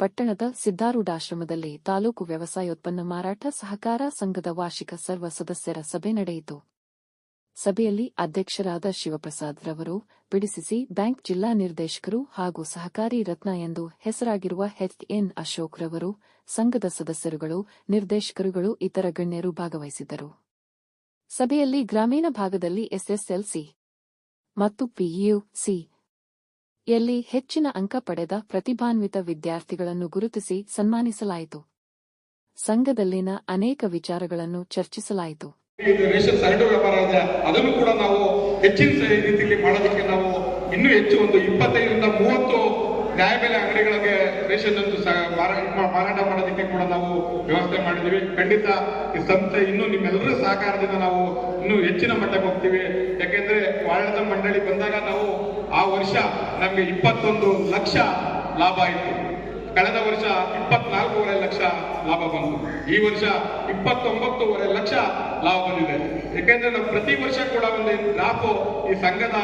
ಪಟ್ಟಣದ ಸಿದ್ದಾರೂಢಾಶ್ರಮದಲ್ಲಿ ತಾಲೂಕು ವ್ಯವಸಾಯೋತ್ಪನ್ನ ಮಾರಾಟ ಸಹಕಾರ ಸಂಘದ ವಾರ್ಷಿಕ ಸರ್ವ ಸದಸ್ಯರ ಸಭೆ ನಡೆಯಿತು. ಸಭೆಯಲ್ಲಿ ಅಧ್ಯಕ್ಷರಾದ ಶಿವಪ್ರಸಾದ್ ರವರು, ಪಿಡಿಸಿಸಿ ಬ್ಯಾಂಕ್ ಜಿಲ್ಲಾ ನಿರ್ದೇಶಕರು ಹಾಗೂ ಸಹಕಾರಿ ರತ್ನ ಎಂದು ಹೆಸರಾಗಿರುವ ಎಚ್.ಎನ್. ಅಶೋಕ್ ರವರು, ಸಂಘದ ಸದಸ್ಯರುಗಳು, ನಿರ್ದೇಶಕರುಗಳು ಇತರ ಗಣ್ಯರು ಭಾಗವಹಿಸಿದ್ದರು. ಸಭೆಯಲ್ಲಿ ಗ್ರಾಮೀಣ ಭಾಗದಲ್ಲಿ ಎಸ್ಎಸ್ಎಲ್ಸಿ ಮತ್ತು ಪಿಯುಸಿ ಯಲ್ಲಿ ಹೆಚ್ಚಿನ ಅಂಕ ಪಡೆದ ಪ್ರತಿಭಾನ್ವಿತ ವಿದ್ಯಾರ್ಥಿಗಳನ್ನು ಗುರುತಿಸಿ ಸನ್ಮಾನಿಸಲಾಯಿತು. ಸಂಘದಲ್ಲಿನ ಅನೇಕ ವಿಚಾರಗಳನ್ನು ಚರ್ಚಿಸಲಾಯಿತು. ರೇಷನ್ ಸರಕು ವ್ಯಾಪಾರ ಇದೆ, ಅದನ್ನು ಕೂಡ ನಾವು ಹೆಚ್ಚಿನ ರೀತಿಯಲ್ಲಿ ಮಾಡೋದಕ್ಕೆ ನಾವು ಇನ್ನೂ ಹೆಚ್ಚು ಒಂದು 25ರಿಂದ 30 ನ್ಯಾಯಬೆಲೆ ಅಂಗಡಿಗಳಿಗೆ ರೇಷನ್ ಮಾರಾಟ ಮಾಡೋದಕ್ಕೆ ಕೂಡ ನಾವು ವ್ಯವಸ್ಥೆ ಮಾಡಿದ್ದೀವಿ. ಖಂಡಿತ ಈ ಸಂಸ್ಥೆ ಇನ್ನೂ ನಿಮ್ಮೆಲ್ಲರ ಸಹಕಾರದಿಂದ ನಾವು ಇನ್ನೂ ಹೆಚ್ಚಿನ ಮಟ್ಟಕ್ಕೆ ಹೋಗ್ತೀವಿ. ಯಾಕೆಂದ್ರೆ ಆಡಳಿತ ಮಂಡಳಿ ಬಂದಾಗ ನಾವು ಆ ವರ್ಷ ನಮಗೆ 21 ಲಕ್ಷ ಲಾಭ ಆಯಿತು. ಕಳೆದ ವರ್ಷ 24.5 ಲಕ್ಷ ಲಾಭ ಬಂತು. ಈ ವರ್ಷ 29.5 ಲಕ್ಷ ಲಾಭ ಬಂದಿದೆ. ಯಾಕೆಂದ್ರೆ ನಾವು ಪ್ರತಿ ವರ್ಷ ಕೂಡ ಒಂದು ಗ್ರಾಫ್ ಈ ಸಂಘದ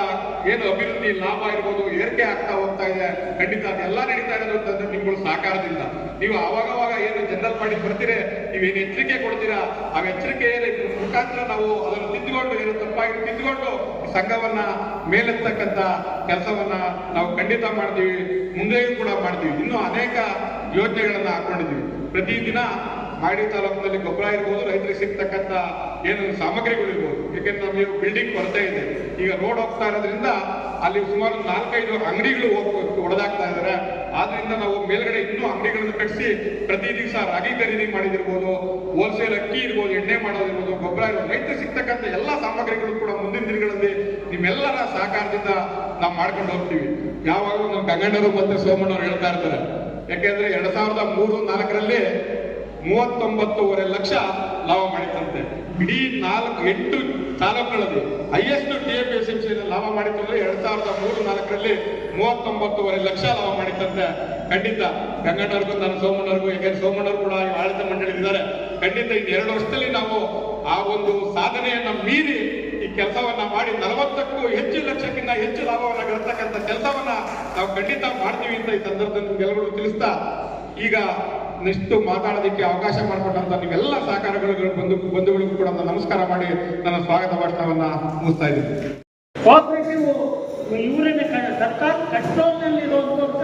ಏನು ಅಭಿವೃದ್ಧಿ ಲಾಭ ಇರ್ಬೋದು ಏರಿಕೆ ಆಗ್ತಾ ಹೋಗ್ತಾ ಇದೆ. ಖಂಡಿತ ಅದೆಲ್ಲ ನಡೀತಾ ಇರೋದು ಅಂತಂದ್ರೆ ನಿಮ್ಗಳ ಸಹಕಾರದಿಂದ. ನೀವು ಅವಾಗವಾಗ ಏನು ಜನರಲ್ ಮಾಡಿ ಬರ್ತೀರಿ, ನೀವೇನು ಎಚ್ಚರಿಕೆ ಕೊಡ್ತೀರಾ, ಆ ಎಚ್ಚರಿಕೆ ಮುಖಾಂತರ ನಾವು ಅದನ್ನು ತಿದ್ದುಕೊಂಡು ಏನು ತಪ್ಪಾಗಿ ತಿದ್ದುಕೊಂಡು ಸಂಘವನ್ನ ಮೇಲೆತ್ತಕ್ಕಂತ ಕೆಲಸವನ್ನ ನಾವು ಖಂಡಿತ ಮಾಡ್ತೀವಿ, ಮುಂದೆಯೂ ಕೂಡ ಮಾಡ್ತೀವಿ. ಇನ್ನೂ ಅನೇಕ ಯೋಜನೆಗಳನ್ನ ಹಾಕೊಂಡಿದ್ದೀವಿ. ಪ್ರತಿದಿನ ಮಾಡಿ ತಾಲೂಕಿನಲ್ಲಿ ಗೊಬ್ಬರ ಇರ್ಬೋದು, ರೈತರಿಗೆ ಸಿಗ್ತಕ್ಕಂಥ ಏನು ಸಾಮಗ್ರಿಗಳು ಇರ್ಬೋದು. ಯಾಕೆಂದ್ರೆ ನಮಗೆ ಬಿಲ್ಡಿಂಗ್ ಕೊರತೆ ಇದೆ. ಈಗ ರೋಡ್ ಹೋಗ್ತಾ ಇರೋದ್ರಿಂದ ಅಲ್ಲಿ ಸುಮಾರು 4-5 ಅಂಗಡಿಗಳು ಹೊಡೆದಾಗ್ತಾ ಇದ್ದಾರೆ. ಆದ್ರಿಂದ ನಾವು ಮೇಲ್ಗಡೆ ಇನ್ನೂ ಅಂಗಡಿಗಳನ್ನು ಕಟ್ಟಿಸಿ ಪ್ರತಿ ದಿವಸ ರಾಗಿ ಖರೀದಿ ಮಾಡಿದಿರ್ಬೋದು, ಹೋಲ್ಸೇಲ್ ಅಕ್ಕಿ ಇರ್ಬೋದು, ಎಣ್ಣೆ ಮಾಡೋದಿರ್ಬೋದು, ಗೊಬ್ಬರ ಇರ್ಬೋದು, ರೈತರಿಗೆ ಸಿಗ್ತಕ್ಕಂಥ ಎಲ್ಲ ಸಾಮಗ್ರಿಗಳು ಕೂಡ ಮುಂದಿನ ದಿನಗಳಲ್ಲಿ ನಿಮ್ಮೆಲ್ಲರ ಸಹಕಾರದಿಂದ ನಾವು ಮಾಡ್ಕೊಂಡು ಹೋಗ್ತೀವಿ. ಯಾವಾಗಲೂ ನಮ್ಮ ಗಂಗಣ್ಣರು ಮತ್ತೆ ಸೋಮಣ್ಣವರು ಹೇಳ್ತಾ ಇರ್ತಾರೆ. ಯಾಕೆಂದ್ರೆ 2003-4ರಲ್ಲಿ 39.5 ಲಕ್ಷ ಲಾಭ ಮಾಡಿತ್ತಂತೆ. ಇಡೀ 8 ತಾಲೂಕುಗಳಲ್ಲಿ ಹೈಯೆಸ್ಟ್ TAPSMC ಲಾಭ ಮಾಡಿತ್ತಂದ್ರೆ 2003-4ರಲ್ಲಿ 39.5 ಲಕ್ಷ ಲಾಭ ಮಾಡಿತ್ತಂತೆ. ಖಂಡಿತ ಗಂಗಣ್ಣವ್ರಿಗೂ ನಾನು ಸೋಮಣ್ಣವ್ರಿಗೂ, ಯಾಕೆಂದ್ರೆ ಸೋಮಣ್ಣವ್ರು ಕೂಡ ಆಡಳಿತ ಮಂಡಳಿ ಇದ್ದಾರೆ. ಖಂಡಿತ ಇನ್ನು 2 ವರ್ಷದಲ್ಲಿ ನಾವು ಆ ಒಂದು ಸಾಧನೆಯನ್ನ ಮೀರಿ ಈ ಕೆಲಸವನ್ನ ಮಾಡಿ 40ಕ್ಕೂ ಹೆಚ್ಚು ಲಕ್ಷಕ್ಕಿಂತ ಹೆಚ್ಚು ಲಾಭವನ್ನ ಗಳಿಸ್ತಕ್ಕಂಥ ಕೆಲಸವನ್ನ ನಾವು ಖಂಡಿತ ಮಾಡ್ತೀವಿ ಅಂತ ಈ ಸಂದರ್ಭದಲ್ಲಿ ನಿಮ್ಗೆಲ್ಲರೂ ತಿಳಿಸ್ತಾ, ಈಗ ನೆಕ್ಸ್ಟ್ ಮಾತಾಡೋದಕ್ಕೆ ಅವಕಾಶ ಮಾಡಿಕೊಟ್ಟಂತ ನೀವೆಲ್ಲ ಸಹಕಾರಗಳು ಬಂಧುಗಳಿಗೂ ಕೂಡ ನಮಸ್ಕಾರ ಮಾಡಿ ನನ್ನ ಸ್ವಾಗತ ಭಾಷಣವನ್ನ ಮುಗಿಸ್ತಾ ಇದ್ದೀನಿ. ಕೋಆಪರೇಟಿವ್ ಇವರನ್ನೇ ಸರ್ಕಾರ ಕಂಟ್ರೋಲ್ನಲ್ಲಿರುವಂಥ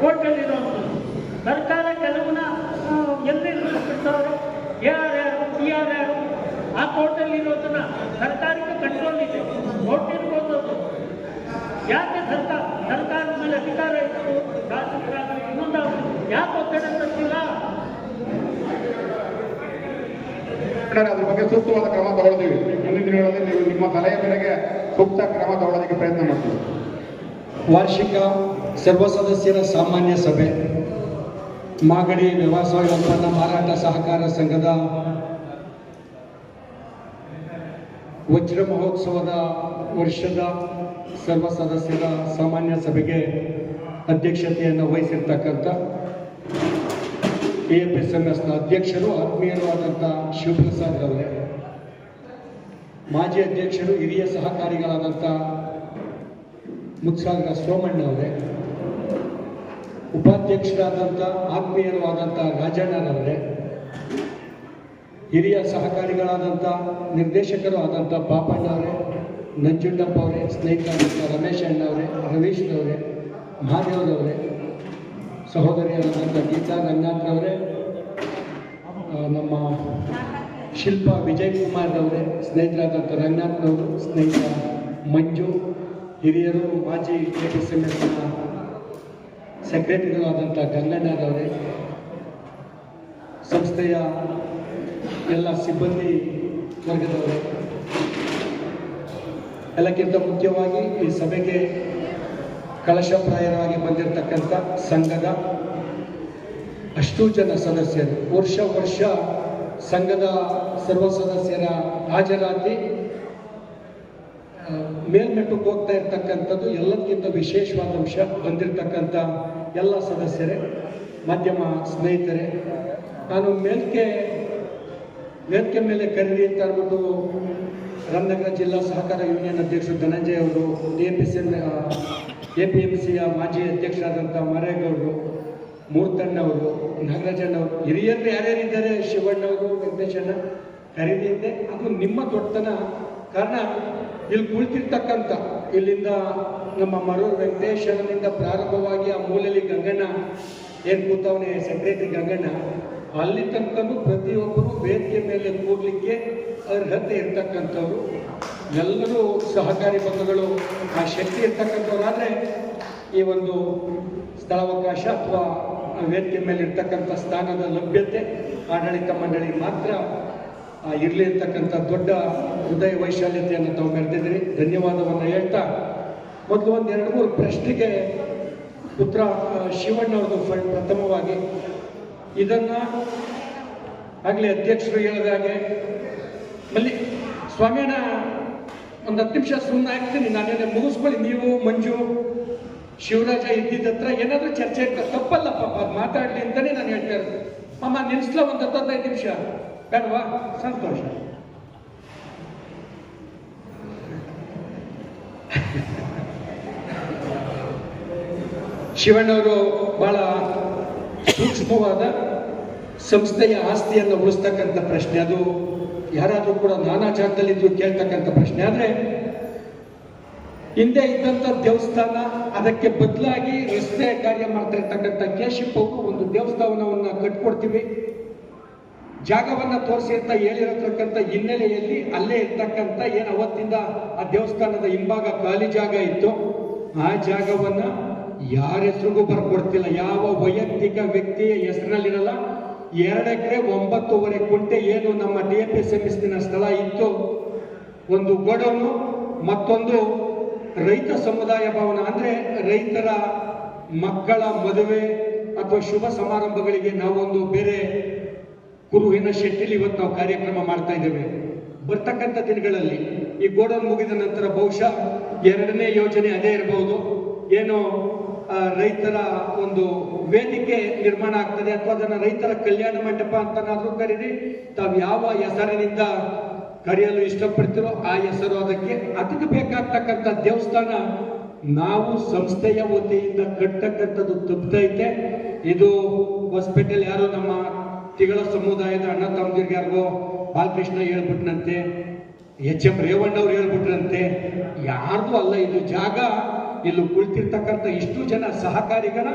ಕೋರ್ಟಲ್ಲಿರುವಂಥದ್ದು. ಸರ್ಕಾರ ಕೆಲವನ್ನ ಎಲ್ಲಿ ಬಿಡ್ತಾರೋ ಯಾರು ಆ ಕೋರ್ಟಲ್ಲಿರೋದನ್ನ ಸರ್ಕಾರಕ್ಕೆ ಕಂಟ್ರೋಲ್ ಇದೆ, ಕೋರ್ಟ್ ಇರ್ಬೋದು. ಯಾಕೆ ಸರ್ಕಾರದ ಮೇಲೆ ಅಧಿಕಾರ ಇತ್ತು, ಶಾಸಕರಾಗಲಿ ಇನ್ನೊಂದು ಯಾಕೆ ಒತ್ತಡ ತರ್ತಿಲ್ಲ? ಅದ್ರ ಬಗ್ಗೆ ಸೂಕ್ತವಾದ ಕ್ರಮ ತಗೊಳ್ತೀವಿ. ಮುಂದಿನ ದಿನಗಳಲ್ಲಿ ನೀವು ನಿಮ್ಮ ಸಲಹೆ ಮೇರೆಗೆ ಸೂಕ್ತ ಕ್ರಮ ತಗೊಳ್ಳೋದಕ್ಕೆ ಪ್ರಯತ್ನ ಮಾಡ್ತೀವಿ. ವಾರ್ಷಿಕ ಸರ್ವ ಸದಸ್ಯರ ಸಾಮಾನ್ಯ ಸಭೆ ಮಾಗಡಿ ವ್ಯವಸಾಯ ಉತ್ಪನ್ನ ಮಾರಾಟ ಸಹಕಾರ ಸಂಘದ ವಜ್ರ ಮಹೋತ್ಸವದ ವರ್ಷದ ಸರ್ವ ಸದಸ್ಯರ ಸಾಮಾನ್ಯ ಸಭೆಗೆ ಅಧ್ಯಕ್ಷತೆಯನ್ನು ವಹಿಸಿರ್ತಕ್ಕಂಥ AFSMSನ ಅಧ್ಯಕ್ಷರು ಆತ್ಮೀಯರು ಆದಂಥ ಶಿವಪ್ರಸಾದ್ ಅವರೇ, ಮಾಜಿ ಅಧ್ಯಕ್ಷರು ಹಿರಿಯ ಸಹಕಾರಿಗಳಾದಂಥ ಮುತ್ಸಾಗರ ಸೋಮಣ್ಣ ಅವರೇ, ಉಪಾಧ್ಯಕ್ಷರಾದಂಥ ಆತ್ಮೀಯರು ಆದಂಥ ರಾಜಣ್ಣನವರೇ, ಹಿರಿಯ ಸಹಕಾರಿಗಳಾದಂಥ ನಿರ್ದೇಶಕರು ಆದಂಥ ಪಾಪಣ್ಣ ಅವರೇ, ನಂಜುಂಡಪ್ಪ ಅವರೇ, ಸ್ನೇಹಿತರಾದಂಥ ರಮೇಶ್ ಅಣ್ಣವರೇ, ರವೀಶ್ರವರೇ, ಮಹಾದೇವರವರೇ, ಸಹೋದರಿಯರಾದಂಥ ಗೀತಾ ರಂಗನಾಥ್ರವರೇ, ನಮ್ಮ ಶಿಲ್ಪಾ ವಿಜಯ್ ಕುಮಾರ್ ಅವರೇ, ಸ್ನೇಹಿತರಾದಂಥ ರಂಗನಾಥ್ನವರು, ಸ್ನೇಹಿತ ಮಂಜು, ಹಿರಿಯರು ಮಾಜಿ AFSMSನ ಸೆಕ್ರೆಟರಿಗಳಾದಂಥ ಗಂಗಣ್ಣರವರೇ, ಸಂಸ್ಥೆಯ ಎಲ್ಲ ಸಿಬ್ಬಂದಿ ವರ್ಗದವರೇ, ಎಲ್ಲಕ್ಕಿಂತ ಮುಖ್ಯವಾಗಿ ಈ ಸಭೆಗೆ ಕಳಶಪ್ರಾಯರಾಗಿ ಬಂದಿರತಕ್ಕಂಥ ಸಂಘದ ಅಷ್ಟೂ ಜನ ಸದಸ್ಯರು, ವರ್ಷ ಸಂಘದ ಸರ್ವ ಸದಸ್ಯರ ಹಾಜರಾತಿ ಮೇಲ್ಮೆಟ್ಟಕ್ಕೆ ಹೋಗ್ತಾ ಇರ್ತಕ್ಕಂಥದ್ದು. ಎಲ್ಲಕ್ಕಿಂತ ವಿಶೇಷವಾದ ಅಂಶ ಬಂದಿರತಕ್ಕಂಥ ಎಲ್ಲ ಸದಸ್ಯರೇ, ಮಾಧ್ಯಮ ಸ್ನೇಹಿತರೆ, ನಾನು ವೇದಿಕೆ ಮೇಲೆ ಕರೀರಿ ಅಂತ ಅಂದ್ಬಿಟ್ಟು ರಾಮನಗರ ಜಿಲ್ಲಾ ಸಹಕಾರ ಯೂನಿಯನ್ ಅಧ್ಯಕ್ಷರು ಧನಂಜಯ ಅವರು, APMCಯ ಮಾಜಿ ಅಧ್ಯಕ್ಷರಾದಂಥ ಮಾರೇಗೌಡರು, ಮೂರ್ತಣ್ಣವರು, ನಾಗರಾಜಣ್ಣವರು, ಹಿರಿಯರು ಯಾರ್ಯಾರಿದ್ದಾರೆ, ಶಿವಣ್ಣವರು, ವೆಂಕಟೇಶಣ್ಣ ಕರೀದಿದ್ದೆ. ಅದು ನಿಮ್ಮ ದೊಡ್ಡತನ. ಕಾರಣ ಇಲ್ಲಿ ಕುಳಿತಿರ್ತಕ್ಕಂಥ ಇಲ್ಲಿಂದ ನಮ್ಮ ಮರೂರು ವೆಂಕಟೇಶನಿಂದ ಪ್ರಾರಂಭವಾಗಿ ಆ ಮೂಲೆಯಲ್ಲಿ ಗಂಗಣ್ಣ ಏನು ಕೂತವನೇ ಸೆಕ್ರೆಟರಿ ಗಂಗಣ್ಣ, ಅಲ್ಲಿ ತನಕನೂ ಪ್ರತಿಯೊಬ್ಬರು ವೇದಿಕೆ ಮೇಲೆ ಕೂಡ್ಲಿಕ್ಕೆ ಅರ್ಹತೆ ಇರ್ತಕ್ಕಂಥವ್ರು. ಎಲ್ಲರೂ ಸಹಕಾರಿ ಬಂಧುಗಳು ಆ ಶಕ್ತಿ ಇರ್ತಕ್ಕಂಥವ್ರು. ಆದರೆ ಈ ಒಂದು ಸ್ಥಳಾವಕಾಶ ಅಥವಾ ವೇದಿಕೆ ಮೇಲೆ ಇರ್ತಕ್ಕಂಥ ಸ್ಥಾನದ ಲಭ್ಯತೆ ಆಡಳಿತ ಮಂಡಳಿ ಮಾತ್ರ ಇರಲಿ ಅಂತಕ್ಕಂಥ ದೊಡ್ಡ ಹೃದಯ ವೈಶಾಲ್ಯತೆಯನ್ನು ತಾವು ಮೆರೆದಿದ್ದೀರಿ. ಧನ್ಯವಾದವನ್ನು ಹೇಳ್ತಾ ಮೊದಲು ಒಂದು 2-3 ಪ್ರಶ್ನೆಗೆ ಉತ್ತರ ಶಿವಣ್ಣವ್ರದ್ದು ಪ್ರಥಮವಾಗಿ ಇದನ್ನು ಆಗಲೇ ಅಧ್ಯಕ್ಷರು ಹೇಳಿದಾಗೆ ಮಲ್ಲಿ ಸ್ವಾಮಿಯಣ್ಣ ಒಂದು 10 ನಿಮಿಷ ಸುಮ್ಮನೆ ಆಗ್ತೀನಿ, ನಾನೇನೆ ಮುಗಿಸ್ಕೊಳ್ಳಿ. ನೀವು ಮಂಜು ಶಿವರಾಜ ಇದ್ದಿದ್ದತ್ರ ಏನಾದರೂ ಚರ್ಚೆ ತಪ್ಪಲ್ಲ ಪಾಪ, ಅದು ಮಾತಾಡಲಿ ಅಂತಲೇ ನಾನು ಹೇಳ್ತಾ ಇರೋದು. ಅಮ್ಮ ನಿಲ್ಲಿಸ್ಲ ಒಂದು 10-15 ನಿಮಿಷ ಬೇಡವಾ? ಸಂತೋಷ. ಶಿವಣ್ಣವರು ಬಹಳ ಸೂಕ್ಷ್ಮವಾದ ಸಂಸ್ಥೆಯ ಆಸ್ತಿಯನ್ನು ಉಳಿಸ್ತಕ್ಕಂಥ ಪ್ರಶ್ನೆ, ಅದು ಯಾರಾದರೂ ಕೂಡ ನಾನಾ ಜಾಗದಲ್ಲಿದ್ದು ಕೇಳ್ತಕ್ಕಂಥ ಪ್ರಶ್ನೆ. ಆದರೆ ಹಿಂದೆ ಇದ್ದಂಥ ದೇವಸ್ಥಾನ, ಅದಕ್ಕೆ ಬದಲಾಗಿ ರಸ್ತೆ ಕಾರ್ಯ ಮಾಡ್ತಾ ಇರ್ತಕ್ಕಂಥ ಕೇಶಿಪ್ ಅವರು ಒಂದು ದೇವಸ್ಥಾನವನ್ನು ಕಟ್ಕೊಡ್ತೀವಿ, ಜಾಗವನ್ನು ತೋರಿಸಿ ಅಂತ ಹೇಳಿರತಕ್ಕಂಥ ಹಿನ್ನೆಲೆಯಲ್ಲಿ ಅಲ್ಲೇ ಇರ್ತಕ್ಕಂಥ ಏನು ಅವತ್ತಿಂದ ಆ ದೇವಸ್ಥಾನದ ಹಿಂಭಾಗ ಖಾಲಿ ಜಾಗ ಇತ್ತು, ಆ ಜಾಗವನ್ನು ಯಾರ ಹೆಸರಿಗೂ ಬರ್ಕೊಡ್ತಿಲ್ಲ, ಯಾವ ವೈಯಕ್ತಿಕ ವ್ಯಕ್ತಿಯ ಹೆಸರಿನಲ್ಲಿರಲ್ಲ. 2 ಎಕರೆ 9.5 ಗುಂಟೆ ಏನು ನಮ್ಮ DFSMSನ ಸ್ಥಳ ಇತ್ತು, ಒಂದು ಗೋಡೌನು, ಮತ್ತೊಂದು ರೈತ ಸಮುದಾಯ ಭವನ. ಅಂದರೆ ರೈತರ ಮಕ್ಕಳ ಮದುವೆ ಅಥವಾ ಶುಭ ಸಮಾರಂಭಗಳಿಗೆ ನಾವೊಂದು ಬೇರೆ ಕುರುವಿನ ಶೆಟ್ಟಿಲಿ ಇವತ್ತು ನಾವು ಕಾರ್ಯಕ್ರಮ ಮಾಡ್ತಾ ಇದ್ದೇವೆ. ಬರ್ತಕ್ಕಂಥ ದಿನಗಳಲ್ಲಿ ಈ ಗೋಡೌನ್ ಮುಗಿದ ನಂತರ ಬಹುಶಃ 2ನೇ ಯೋಜನೆ ಅದೇ ಇರಬಹುದು, ಏನು ರೈತರ ಒಂದು ವೇದಿಕೆ ನಿರ್ಮಾಣ ಆಗ್ತದೆ, ಅಥವಾ ಅದನ್ನು ರೈತರ ಕಲ್ಯಾಣ ಮಂಟಪ ಅಂತನಾದ್ರೂ ಕರೀರಿ, ತಾವು ಯಾವ ಹೆಸರಿನಿಂದ ಕರೆಯಲು ಇಷ್ಟಪಡ್ತಿರೋ ಆ ಹೆಸರು ಅದಕ್ಕೆ ಬೇಕಾಗ್ತಕ್ಕಂಥ ದೇವಸ್ಥಾನ ನಾವು ಸಂಸ್ಥೆಯ ವತಿಯಿಂದ ಕಟ್ಟತಕ್ಕಂಥದ್ದು ತಪ್ಪೈತೆ. ಇದು ಹೊಸಪೇಟೆಯಲ್ಲಿ ಯಾರೋ ನಮ್ಮ ತಿಗಳ ಸಮುದಾಯದ ಅಣ್ಣ ತಮ್ಮದಿರಿಗೆ ಯಾರಿಗೋ ಬಾಲಕೃಷ್ಣ ಹೇಳ್ಬಿಟ್ನಂತೆ, HM ರೇವಣ್ಣವ್ರು ಹೇಳ್ಬಿಟ್ರಂತೆ, ಯಾರ್ದು ಅಲ್ಲ ಇದು ಜಾಗ. ಇಲ್ಲಿ ಕುಳಿತಿರ್ತಕ್ಕಂಥ ಇಷ್ಟು ಜನ ಸಹಕಾರಿಗಳ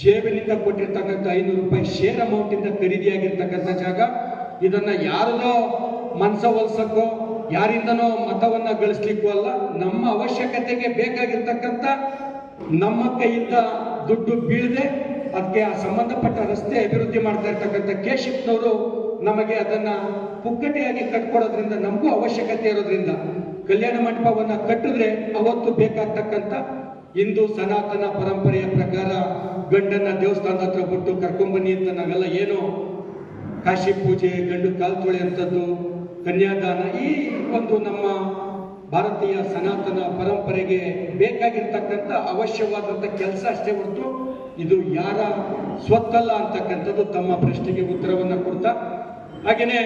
ಜೇಬಿನಿಂದ ಕೊಟ್ಟಿರ್ತಕ್ಕಂಥ 500 ರೂಪಾಯಿ ಶೇರ್ ಅಮೌಂಟ್ ಇಂದ ಖರೀದಿಯಾಗಿರ್ತಕ್ಕಂಥ ಜಾಗ. ಇದನ್ನ ಯಾರದೋ ಮನಸ ಒಲ್ಸಕ್ಕೋ ಯಾರಿಂದನೋ ಮತವನ್ನ ಗಳಿಸ್ಲಿಕ್ಕೂ ಅಲ್ಲ, ನಮ್ಮ ಅವಶ್ಯಕತೆಗೆ ಬೇಕಾಗಿರ್ತಕ್ಕಂಥ ನಮ್ಮ ಕೈಯಿಂದ ದುಡ್ಡು ಬೀಳದೆ ಅದಕ್ಕೆ ಆ ಸಂಬಂಧಪಟ್ಟ ರಸ್ತೆ ಅಭಿವೃದ್ಧಿ ಮಾಡ್ತಾ ಇರ್ತಕ್ಕಂಥ ಕೇಶಿಪ್ನವರು ನಮಗೆ ಅದನ್ನ ಪುಕ್ಕಟೆಯಾಗಿ ಕಟ್ಕೊಡೋದ್ರಿಂದ ನಮಗೂ ಅವಶ್ಯಕತೆ ಇರೋದ್ರಿಂದ ಕಲ್ಯಾಣ ಮಂಟಪವನ್ನ ಕಟ್ಟಿದ್ರೆ ಅವತ್ತು ಬೇಕಾಗ್ತಕ್ಕಂಥ ಹಿಂದೂ ಸನಾತನ ಪರಂಪರೆಯ ಪ್ರಕಾರ ಗಂಡನ್ನ ದೇವಸ್ಥಾನದ ಹತ್ರ ಬಿಟ್ಟು ಕರ್ಕೊಂಬನ್ನಿ ಅಂತ ನಾವೆಲ್ಲ ಏನೋ ಕಾಶಿ ಪೂಜೆ, ಗಂಡು ಕಾಲು ತೊಳೆಯುವಂಥದ್ದು, ಕನ್ಯಾದಾನ, ಈ ಒಂದು ನಮ್ಮ ಭಾರತೀಯ ಸನಾತನ ಪರಂಪರೆಗೆ ಬೇಕಾಗಿರ್ತಕ್ಕಂಥ ಅವಶ್ಯವಾದಂಥ ಕೆಲಸ ಅಷ್ಟೇ ಹೊರತು ಇದು ಯಾರ ಸ್ವತ್ತಲ್ಲ ಅಂತಕ್ಕಂಥದ್ದು ತಮ್ಮ ಪ್ರಶ್ನೆಗೆ ಉತ್ತರವನ್ನು ಕೊಡ್ತಾ. ಹಾಗೆಯೇ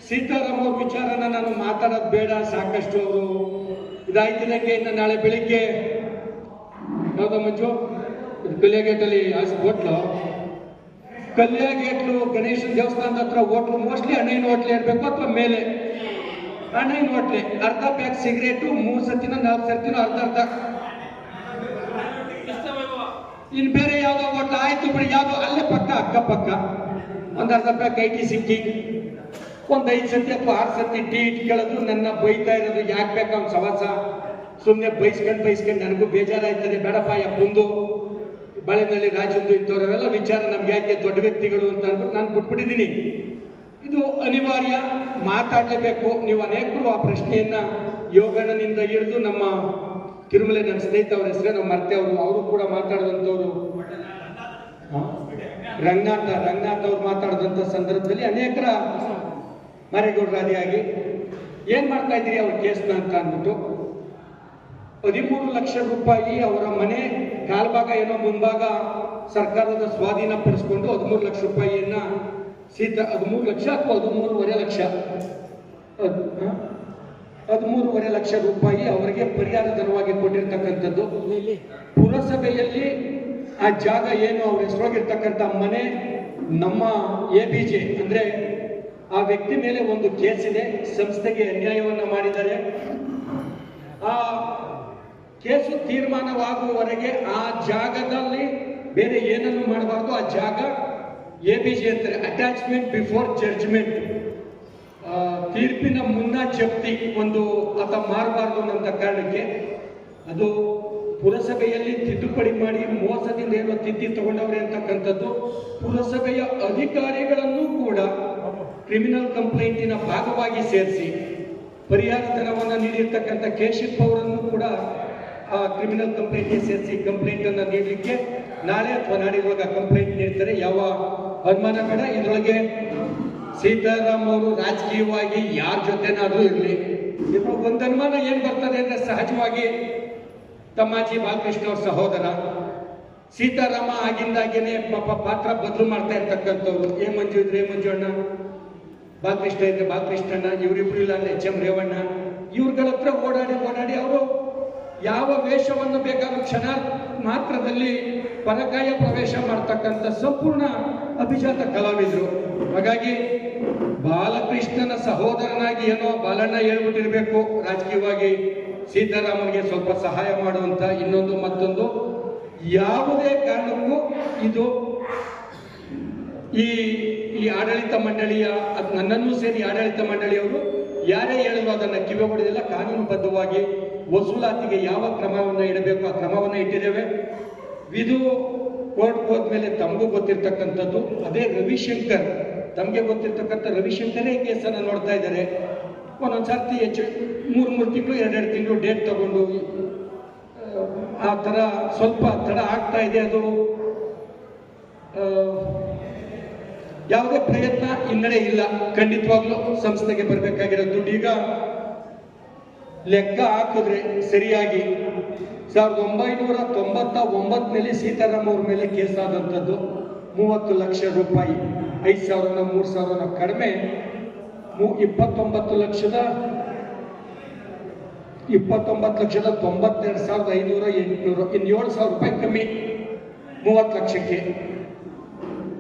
ಸೀತಾರಾಮ್ ಅವ್ರ ವಿಚಾರನ ನಾನು ಮಾತಾಡೋದು ಬೇಡ, ಸಾಕಷ್ಟು ಅವರು ಇದಾಯ್ತಿದಂಗೆ ಇನ್ನು ನಾಳೆ ಬೆಳಿಗ್ಗೆ ಯಾವ್ದೋ ಮಂಜು ಕಲ್ಯಾಗೇಟಲ್ಲಿ ಹೋಟ್ಲು, ಕಲ್ಯಾಗೇಟ್ಲು ಗಣೇಶನ ದೇವಸ್ಥಾನದ ಹತ್ರ ಹೋಟ್ಲು, ಮೋಸ್ಟ್ಲಿ ಅಣ್ಣಯ್ಯನ ಹೋಟ್ಲೆ ಇರಬೇಕು ಅಥವಾ ಮೇಲೆ ಅಣ್ಣಯ್ಯನ ಹೋಟ್ಲೆ. ಅರ್ಧ ಪ್ಯಾಕ್ ಸಿಗರೇಟು 3 ಸತಿನೋ 4 ಸರ್ತಿನೋ ಅರ್ಧ ಇನ್ನು ಬೇರೆ ಯಾವ್ದೋ ಹೋಟ್ಲು ಆಯ್ತು ಬಿಡಿ, ಯಾವ್ದೋ ಅಲ್ಲೇ ಪಕ್ಕ ಅಕ್ಕಪಕ್ಕ ಒಂದು ಅರ್ಧ ಪ್ಯಾಕ್ ಐಟಿ ಸಿಕ್ಕಿ ಒಂದು 5 ಸತಿ ಅಥವಾ 6 ಸತಿ ಟೀ ಇಟ್ಕೊಳ್ಳೋದು. ನನ್ನ ಬೈತಾ ಇರೋದು ಯಾಕೆ ಬೇಕು ಅವ್ನು ಸವಾಸ, ಸುಮ್ಮನೆ ಬೈಸ್ಕೊಂಡು ನನಗೂ ಬೇಜಾರಾಯ್ತದೆ, ಬೇಡಪ್ಪ ಯಪ್ಪಂದು ಬಾಳೆನಳ್ಳಿ ರಾಜಂದು ಇಂಥವ್ರೆಲ್ಲ ವಿಚಾರ ನಮ್ಗೆ ಯಾಕೆ ದೊಡ್ಡ ವ್ಯಕ್ತಿಗಳು ಅಂತ ಅಂದ್ಬಿಟ್ಟು ನಾನು ಬಿಟ್ಬಿಟ್ಟಿದ್ದೀನಿ. ಇದು ಅನಿವಾರ್ಯ, ಮಾತಾಡಲೇಬೇಕು. ನೀವು ಅನೇಕರು ಆ ಪ್ರಶ್ನೆಯನ್ನ ಯೋಗಣ್ಣನಿಂದ ಹಿಡಿದು ನಮ್ಮ ತಿರುಮಲೆ ನನ್ನ ಸ್ನೇಹಿತ ಅವ್ರ ಹೆಸರೇ ನಾವು ಮರ್ತೆ ಅವರು ಕೂಡ ಮಾತಾಡಿದಂಥವ್ರು, ರಂಗನಾಥ್ ಅವ್ರು ಮಾತಾಡಿದಂಥ ಸಂದರ್ಭದಲ್ಲಿ ಅನೇಕರ ಮರೆಗೌಡರಾದಿಯಾಗಿ ಏನ್ ಮಾಡ್ತಾ ಇದ್ದೀರಿ ಅವ್ರ ಕೇಸ್ನ ಅಂತ ಅಂದ್ಬಿಟ್ಟು 13 ಲಕ್ಷ ರೂಪಾಯಿ ಅವರ ಮನೆ ಕಾಲ್ಭಾಗ ಏನೋ ಮುಂಭಾಗ ಸರ್ಕಾರದ ಸ್ವಾಧೀನ ಪಡಿಸ್ಕೊಂಡು 13 ಲಕ್ಷ ರೂಪಾಯಿಯನ್ನ 13 ಲಕ್ಷ ಅಥವಾ 13.5 ಲಕ್ಷ 13.5 ಲಕ್ಷ ರೂಪಾಯಿ ಅವರಿಗೆ ಪರಿಹಾರ ಧನವಾಗಿ ಕೊಟ್ಟಿರ್ತಕ್ಕಂಥದ್ದು. ಪುರಸಭೆಯಲ್ಲಿ ಆ ಜಾಗ ಏನು ಅವ್ರ ಹೆಸರೋಗಿರ್ತಕ್ಕಂಥ ಮನೆ ನಮ್ಮ ABJ ಅಂದ್ರೆ ಆ ವ್ಯಕ್ತಿ ಮೇಲೆ ಒಂದು ಕೇಸ್ ಇದೆ, ಸಂಸ್ಥೆಗೆ ಅನ್ಯಾಯವನ್ನ ಮಾಡಿದ್ದಾರೆ. ಆ ಕೇಸು ತೀರ್ಮಾನವಾಗುವವರೆಗೆ ಆ ಜಾಗದಲ್ಲಿ ಬೇರೆ ಏನನ್ನು ಮಾಡಬಾರ್ದು. ಆ ಜಾಗ ABJ ಅಂತಾರೆ, ಅಟ್ಯಾಚ್ಮೆಂಟ್ ಬಿಫೋರ್ ಜಡ್ಜ್ಮೆಂಟ್, ತೀರ್ಪಿನ ಮುನ್ನ ಜಪ್ತಿ ಒಂದು ಆತ ಮಾರಬಾರ್ದು ಅನ್ನೋ ಕಾರಣಕ್ಕೆ ಅದು ಪುರಸಭೆಯಲ್ಲಿ ತಿದ್ದುಪಡಿ ಮಾಡಿ ಮೋಸದಿಂದ ಏನೋ ತಿದ್ದಿ ತಗೊಂಡವ್ರೆ ಅಂತಕ್ಕಂಥದ್ದು. ಪುರಸಭೆಯ ಅಧಿಕಾರಿಗಳನ್ನು ಕೂಡ ಕ್ರಿಮಿನಲ್ ಕಂಪ್ಲೇಂಟಿನ ಭಾಗವಾಗಿ ಸೇರಿಸಿ ಪರಿಹಾರ ಧನವನ್ನು ನೀಡಿರ್ತಕ್ಕಂಥ ಕೇಶಿಪ್ ಅವರನ್ನು ಕೂಡ ಆ ಕ್ರಿಮಿನಲ್ ಕಂಪ್ಲೇಂಟ್ಗೆ ಸೇರಿಸಿ ಕಂಪ್ಲೇಂಟ್ ಅನ್ನು ನೀಡಲಿಕ್ಕೆ ನಾಳೆ ಅಥವಾ ನಾಡಿರುವಾಗ ಕಂಪ್ಲೇಂಟ್ ನೀಡ್ತಾರೆ. ಯಾವ ಅನುಮಾನ ಬೇಡ. ಇದರೊಳಗೆ ಸೀತಾರಾಮ್ ಅವರು ರಾಜಕೀಯವಾಗಿ ಯಾರ ಜೊತೆನಾದ್ರೂ ಇರಲಿ, ಒಂದು ಅನುಮಾನ ಏನ್ ಬರ್ತದೆ ಅಂದ್ರೆ ಸಹಜವಾಗಿ ತಮ್ಮಾಜಿ ಬಾಲಕೃಷ್ಣ ಅವ್ರ ಸಹೋದರ ಸೀತಾರಾಮ ಆಗಿಂದಾಗೇನೆ ಪಾತ್ರ ಬದಲು ಮಾಡ್ತಾ ಇರ್ತಕ್ಕಂಥವ್ರು. ಮಂಜು ಇದ್ರೆ ಮಂಜು ಅಣ್ಣ, ಬಾಲಕೃಷ್ಣ ಇದ್ರೆ ಬಾಲಕೃಷ್ಣಣ್ಣ, ಇವರಿಬ್ರು ಇಲ್ಲ ಅಂದ್ರೆ HM ರೇವಣ್ಣ. ಇವ್ರಗಳ ಹತ್ರ ಓಡಾಡಿ ಅವರು ಯಾವ ವೇಷವನ್ನು ಬೇಕಾದ್ರೂ ಕ್ಷಣ ಮಾತ್ರದಲ್ಲಿ ಪರಕಾಯ ಪ್ರವೇಶ ಮಾಡ್ತಕ್ಕಂಥ ಸಂಪೂರ್ಣ ಅಭಿಜಾತ ಕಲಾವಿದರು. ಹಾಗಾಗಿ ಬಾಲಕೃಷ್ಣನ ಸಹೋದರನಾಗಿ ಏನೋ ಬಾಲಣ್ಣ ಹೇಳ್ಬಿಟ್ಟಿರ್ಬೇಕು ರಾಜಕೀಯವಾಗಿ ಸೀತಾರಾಮನಿಗೆ ಸ್ವಲ್ಪ ಸಹಾಯ ಮಾಡುವಂತ ಇನ್ನೊಂದು ಮತ್ತೊಂದು. ಯಾವುದೇ ಕಾರಣಕ್ಕೂ ಇದು ಈ ಆಡಳಿತ ಮಂಡಳಿಯ, ನನ್ನನ್ನು ಸೇರಿ ಆಡಳಿತ ಮಂಡಳಿಯವರು ಯಾರೇ ಹೇಳಿದ್ರು ಅದನ್ನ ಕಿವಿ ಹೊಡೆದಿಲ್ಲ. ಕಾನೂನುಬದ್ಧವಾಗಿ ವಸೂಲಾತಿಗೆ ಯಾವ ಕ್ರಮವನ್ನು ಇಡಬೇಕು ಆ ಕ್ರಮವನ್ನು ಇಟ್ಟಿದ್ದೇವೆ. ಇದು ಕೋರ್ಟ್ ಹೋದ್ಮೇಲೆ ತಮಗೂ ಗೊತ್ತಿರ್ತಕ್ಕಂಥದ್ದು. ಅದೇ ರವಿಶಂಕರ್, ತಮಗೆ ಗೊತ್ತಿರ್ತಕ್ಕಂಥ ರವಿಶಂಕರೇ ಕೇಸನ್ನು ನೋಡ್ತಾ ಇದ್ದಾರೆ. ಒಂದೊಂದ್ಸರ್ತಿ ಹೆಚ್ಚು 3 ತಿಂಗಳು 2 ತಿಂಗಳು ಡೇಟ್ ತಗೊಂಡು ಆ ಥರ ಸ್ವಲ್ಪ ತಡ ಆಗ್ತಾ ಇದೆ. ಅದು ಯಾವುದೇ ಪ್ರಯತ್ನ ಹಿನ್ನಡೆ ಇಲ್ಲ. ಖಂಡಿತವಾಗ್ಲೂ ಸಂಸ್ಥೆಗೆ ಬರಬೇಕಾಗಿರೋ ದುಡ್ಡು ಈಗ ಲೆಕ್ಕ ಹಾಕಿದ್ರೆ ಸರಿಯಾಗಿ 1999ನಲ್ಲಿ ಸೀತಾರಾಮ್ ಅವ್ರ ಮೇಲೆ ಕೇಸ್ ಆದಂಥದ್ದು 30 ಲಕ್ಷ ರೂಪಾಯಿ, 5,000 3,000 ಕಡಿಮೆ, 29,92,500 ಇನ್ನು 7,000 ರೂಪಾಯಿ ಕಮ್ಮಿ 30 ಲಕ್ಷಕ್ಕೆ.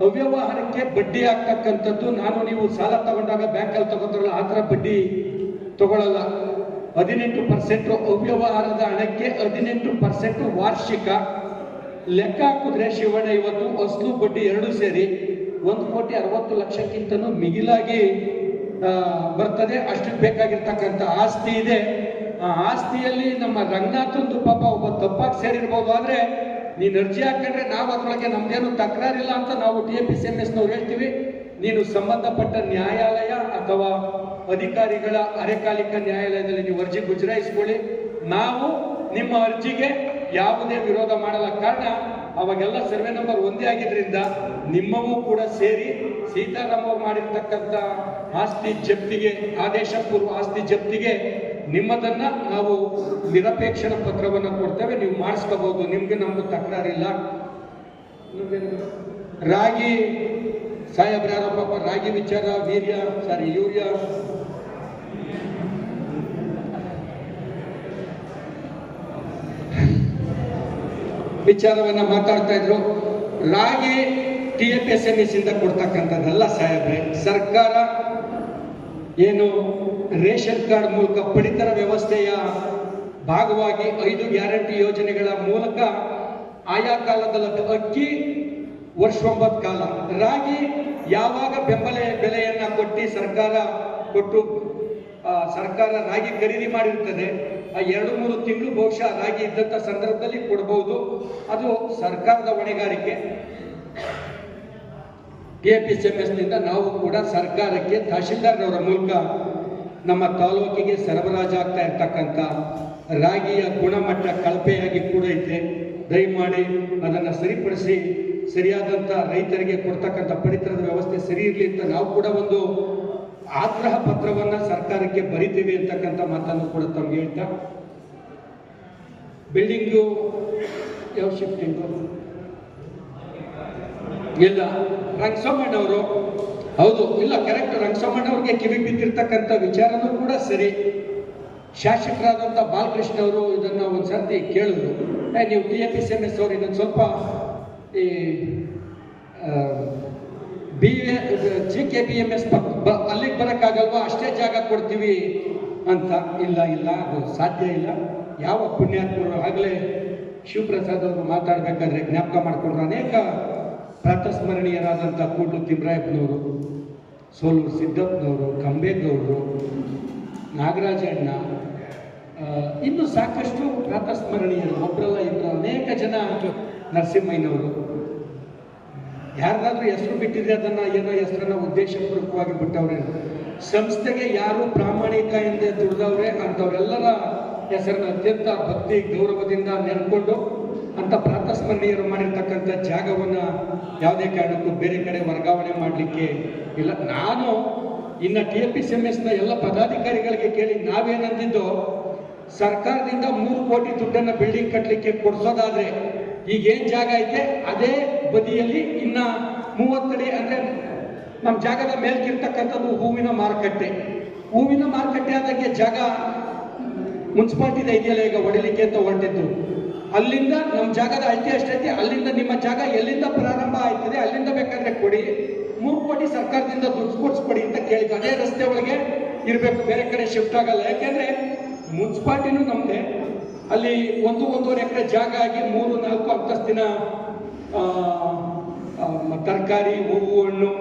ಅವ್ಯವಹಾರಕ್ಕೆ ಬಡ್ಡಿ ಆಗ್ತಕ್ಕಂಥದ್ದು ನಾನು ನೀವು ಸಾಲ ತಗೊಂಡಾಗ ಬ್ಯಾಂಕಲ್ಲಿ ತಗೋತಾರಲ್ಲ ಆ ಥರ ಬಡ್ಡಿ ತಗೊಳ್ಳಲ್ಲ. 18% ಅವ್ಯವಹಾರದ ಹಣಕ್ಕೆ 18% ವಾರ್ಷಿಕ ಲೆಕ್ಕ ಹಾಕಿದ್ರೆ ಶಿವಣ್ಣ ಇವತ್ತು ಅಸಲು ಬಡ್ಡಿ 2 ಸೇರಿ 1,60,00,000ಕ್ಕಿಂತನೂ ಮಿಗಿಲಾಗಿ ಬರ್ತದೆ. ಅಷ್ಟಕ್ಕೆ ಬೇಕಾಗಿರ್ತಕ್ಕಂಥ ಆಸ್ತಿ ಇದೆ. ಆ ಆಸ್ತಿಯಲ್ಲಿ ನಮ್ಮ ರಂಗನಾಥಂದು ಪಾಪ ಒಬ್ಬ ತಪ್ಪಾಗಿ ಸೇರಿರ್ಬೋದು. ಆದ್ರೆ ನೀನು ಅರ್ಜಿ ಹಾಕೊಂಡ್ರೆ ನಾವು ಅದ್ರೊಳಗೆ ನಮ್ದೇನು ತಕರಾರಿಲ್ಲ ಅಂತ ನಾವು TAPCMSನವ್ರು ಹೇಳ್ತೀವಿ. ನೀನು ಸಂಬಂಧಪಟ್ಟ ನ್ಯಾಯಾಲಯ ಅಥವಾ ಅಧಿಕಾರಿಗಳ ಅರೆಕಾಲಿಕ ನ್ಯಾಯಾಲಯದಲ್ಲಿ ನೀವು ಅರ್ಜಿ ಗುಜರಾಯಿಸ್ಕೊಳ್ಳಿ. ನಾವು ನಿಮ್ಮ ಅರ್ಜಿಗೆ ಯಾವುದೇ ವಿರೋಧ ಮಾಡಲ್ಲ. ಕಾರಣ ಅವಾಗೆಲ್ಲ ಸರ್ವೆ ನಂಬರ್ ಒಂದೇ ಆಗಿದ್ರಿಂದ ನಿಮ್ಮವೂ ಕೂಡ ಸೇರಿ ಸೀತಾರಾಮ್ ಅವರು ಮಾಡಿರ್ತಕ್ಕಂಥ ಆಸ್ತಿ ಜಪ್ತಿಗೆ, ಆದೇಶ ಪೂರ್ವ ಆಸ್ತಿ ಜಪ್ತಿಗೆ ನಿಮ್ಮದನ್ನ ನಾವು ನಿರಪೇಕ್ಷಣ ಪತ್ರವನ್ನು ಕೊಡ್ತೇವೆ, ನೀವು ಮಾಡಿಸ್ಕೋಬಹುದು. ನಿಮ್ಗೆ ನಮ್ಗೆ ತಕರಾರಿಲ್ಲ. ರಾಗಿ ಸಾಹೇಬ್ರ ಯಾರೋ ಪಾಪ ರಾಗಿ ವಿಚಾರ ಯೂರಿಯಾ ವಿಚಾರವನ್ನ ಮಾತಾಡ್ತಾ ಇದ್ರು. ರಾಗಿ TAPCMS ಇಂದ ಕೊಡ್ತಕ್ಕಂಥದ್ದಲ್ಲ ಸಾಹೇಬ್ರೆ. ಸರ್ಕಾರ ಏನು ರೇಷನ್ ಕಾರ್ಡ್ ಮೂಲಕ ಪಡಿತರ ವ್ಯವಸ್ಥೆಯ ಭಾಗವಾಗಿ 5 ಗ್ಯಾರಂಟಿ ಯೋಜನೆಗಳ ಮೂಲಕ ಆಯಾ ಕಾಲದಲ್ಲಿ ಅಕ್ಕಿ ವರ್ಷ 9 ಕಾಲ, ರಾಗಿ ಯಾವಾಗ ಬೆಲೆಯನ್ನ ಸರ್ಕಾರ ರಾಗಿ ಖರೀದಿ ಮಾಡಿರ್ತದೆ ಆ 2-3 ತಿಂಗಳು ಬಹುಶಃ ರಾಗಿ ಇದ್ದಂತ ಸಂದರ್ಭದಲ್ಲಿ ಕೊಡಬಹುದು. ಅದು ಸರ್ಕಾರದ ಹೊಣೆಗಾರಿಕೆ. TAPCMSನಿಂದ ನಾವು ಕೂಡ ಸರ್ಕಾರಕ್ಕೆ ತಹಶೀಲ್ದಾರ್ನವರ ಮೂಲಕ ನಮ್ಮ ತಾಲೂಕಿಗೆ ಸರಬರಾಜಾಗ್ತಾ ಇರ್ತಕ್ಕಂಥ ರಾಗಿಯ ಗುಣಮಟ್ಟ ಕಳಪೆಯಾಗಿ ಕೂಡ ಐತೆ. ದಯಮಾಡಿ ಅದನ್ನು ಸರಿಪಡಿಸಿ ಸರಿಯಾದಂಥ ರೈತರಿಗೆ ಕೊಡ್ತಕ್ಕಂಥ ಪಡಿತರದ ವ್ಯವಸ್ಥೆ ಸರಿ ಇರಲಿ ಅಂತ ನಾವು ಕೂಡ ಒಂದು ಆಗ್ರಹ ಪತ್ರವನ್ನ ಸರ್ಕಾರಕ್ಕೆ ಬರಿತೀವಿ ಅಂತಕ್ಕಂಥ ಮಾತನ್ನು ಕೂಡ ತಮ್ಗೆ ಹೇಳ್ತಾ, ಬಿಲ್ಡಿಂಗು ಯಾವ ಶಿಫ್ಟಿಂಗು ಇಲ್ಲ ರಂಗಸೋಮಣ್ಣವರು, ಹೌದು ಇಲ್ಲ ಕರೆಕ್ಟ್, ರಂಗಸೋಮಣ್ಣವ್ರಿಗೆ ಕಿವಿ ಬಿದ್ದಿರ್ತಕ್ಕಂಥ ವಿಚಾರನೂ ಕೂಡ ಸರಿ. ಶಾಸಕರಾದಂಥ ಬಾಲಕೃಷ್ಣ ಅವರು ಇದನ್ನ ಒಂದ್ಸರ್ತಿ ಕೇಳಿದ್ರು, ನೀವು TAPCMS ಅವರು ಇದನ್ನು ಸ್ವಲ್ಪ ಈ GKBMS ಅಲ್ಲಿಗೆ ಬರೋಕ್ಕಾಗಲ್ವಾ, ಅಷ್ಟೇ ಜಾಗ ಕೊಡ್ತೀವಿ ಅಂತ. ಇಲ್ಲ ಅದು ಸಾಧ್ಯ ಇಲ್ಲ. ಯಾವ ಪುಣ್ಯಾತ್ಮರು ಆಗಲೇ ಶಿವಪ್ರಸಾದ್ ಅವರು ಮಾತಾಡಬೇಕಾದ್ರೆ ಜ್ಞಾಪಕ ಮಾಡಿಕೊಂಡ್ರು. ಅನೇಕ ಪ್ರಾತಸ್ಮರಣೀಯರಾದಂಥ ಕೂಡ್ಲು ತಿಮ್ಮರಾಯಪ್ಪನವರು, ಸೋಲೂರು ಸಿದ್ದಪ್ಪನವರು, ಕಂಬೇಗೌಡರು, ನಾಗರಾಜಣ್ಣ, ಇನ್ನೂ ಸಾಕಷ್ಟು ಪ್ರಾತಸ್ಮರಣೀಯರು, ಒಬ್ಬರಲ್ಲ ಇಬ್ಬರು ಅನೇಕ ಜನ, ನರಸಿಂಹಯ್ಯನವರು. ಯಾರಿಗಾದ್ರೂ ಹೆಸರು ಬಿಟ್ಟಿದ್ರೆ ಅದನ್ನು ಏನೋ ಹೆಸರನ್ನ ಉದ್ದೇಶಪೂರ್ವಕವಾಗಿ ಬಿಟ್ಟವ್ರೆ. ಸಂಸ್ಥೆಗೆ ಯಾರು ಪ್ರಾಮಾಣಿಕ ಎಂದೇ ದುಡಿದವ್ರೆ ಅಂಥವರೆಲ್ಲರ ಹೆಸರನ್ನ ಅತ್ಯಂತ ಭಕ್ತಿ ಗೌರವದಿಂದ ನೆನ್ಕೊಂಡು ಅಂತ ಪ್ರಾತಸ್ಮರಣೀಯರು ಮಾಡಿರ್ತಕ್ಕಂಥ ಜಾಗವನ್ನು ಯಾವುದೇ ಕಾರಣಕ್ಕೂ ಬೇರೆ ಕಡೆ ವರ್ಗಾವಣೆ ಮಾಡಲಿಕ್ಕೆ ಇಲ್ಲ. ನಾನು ಇನ್ನು TFSMSನ ಎಲ್ಲ ಪದಾಧಿಕಾರಿಗಳಿಗೆ ಕೇಳಿ ನಾವೇನಂದಿದ್ದು, ಸರ್ಕಾರದಿಂದ 3 ಕೋಟಿ ದುಡ್ಡನ್ನು ಬಿಲ್ಡಿಂಗ್ ಕಟ್ಟಲಿಕ್ಕೆ ಕೊಡಿಸೋದಾದ್ರೆ ಈಗೇನು ಜಾಗ ಐತೆ ಅದೇ ಬದಿಯಲ್ಲಿ ಇನ್ನ 30 ಅಡಿ ಅಂದ್ರೆ ನಮ್ಮ ಜಾಗದ ಮೇಲ್ಕಿರ್ತಕ್ಕಂಥದ್ದು ಹೂವಿನ ಮಾರುಕಟ್ಟೆ. ಹೂವಿನ ಮಾರುಕಟ್ಟೆ ಆದಂಗೆ ಜಾಗ ಮುನ್ಸಿಪಾಲ್ಟಿದ ಇದೆಯಲ್ಲ ಈಗ ಹೊಡಿಲಿಕ್ಕೆ ಅಂತ ಹೊರಟಿದ್ದು, ಅಲ್ಲಿಂದ ನಮ್ಮ ಜಾಗದ ಐತಿ ಅಷ್ಟೈತಿ, ಅಲ್ಲಿಂದ ನಿಮ್ಮ ಜಾಗ ಎಲ್ಲಿಂದ ಪ್ರಾರಂಭ ಆಯ್ತದೆ ಅಲ್ಲಿಂದ ಬೇಕಾದ್ರೆ ಕೊಡಿ, 3 ಕೋಟಿ ಸರ್ಕಾರದಿಂದ ದುಡ್ಡು ಕೊಡಿಸ್ಕೊಡಿ ಅಂತ ಕೇಳಿದ್ದು. ಅದೇ ರಸ್ತೆ ಒಳಗೆ ಇರಬೇಕು, ಬೇರೆ ಕಡೆ ಶಿಫ್ಟ್ ಆಗಲ್ಲ. ಯಾಕೆಂದ್ರೆ ಮುನ್ಸಿಪಾಲ್ಟಿನೂ ನಮ್ಮದೇ, ಅಲ್ಲಿ 1-1.5 ಎಕರೆ ಜಾಗ ಆಗಿ 3-4 ಅಂತಸ್ತಿನ ತರಕಾರಿ, ಹೂವು, ಹಣ್ಣು